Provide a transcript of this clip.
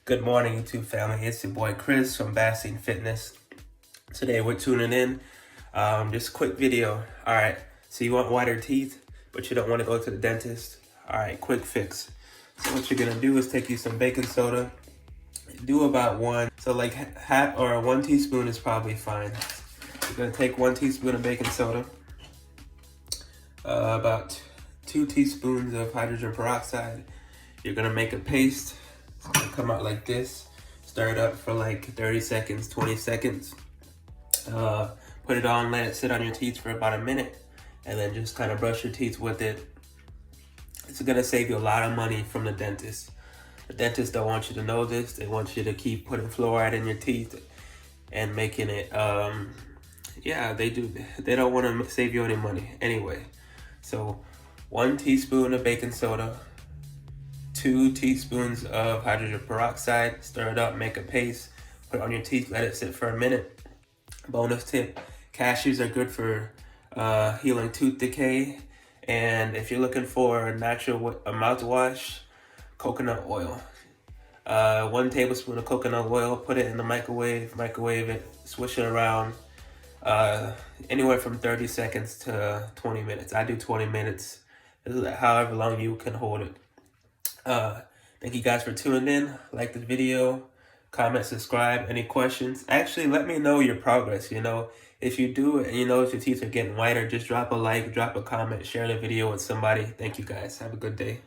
Good morning, YouTube family. It's your boy Chris from Bastien.Fitness. Today we're tuning in. Just a quick video. All right, so you want whiter teeth, but you don't want to go to the dentist. All right, quick fix. So what you're gonna do is take you some baking soda. Do about one. So like half or 1 teaspoon is probably fine. You're gonna take 1 teaspoon of baking soda, about 2 teaspoons of hydrogen peroxide. You're gonna make a paste. It's gonna come out like this. Stir it up for like 30 seconds, 20 seconds. Put it on, let it sit on your teeth for about a minute, and then just kind of brush your teeth with it. It's gonna save you a lot of money from the dentist. The dentist don't want you to know this. They want you to keep putting fluoride in your teeth and making it, yeah, they do. They don't want to save you any money anyway. So 1 teaspoon of baking soda, 2 teaspoons of hydrogen peroxide, stir it up, make a paste, put it on your teeth, let it sit for a minute. Bonus tip, cashews are good for healing tooth decay. And if you're looking for a natural mouthwash, coconut oil. 1 tablespoon of coconut oil, put it in the microwave it, swish it around, anywhere from 30 seconds to 20 minutes. I do 20 minutes, however long you can hold it. Thank you guys for tuning in. Like this video, comment, subscribe. Any questions? Actually, let me know your progress. If you do it and you notice your teeth are getting whiter, just drop a like, drop a comment, share the video with somebody. Thank you guys. Have a good day.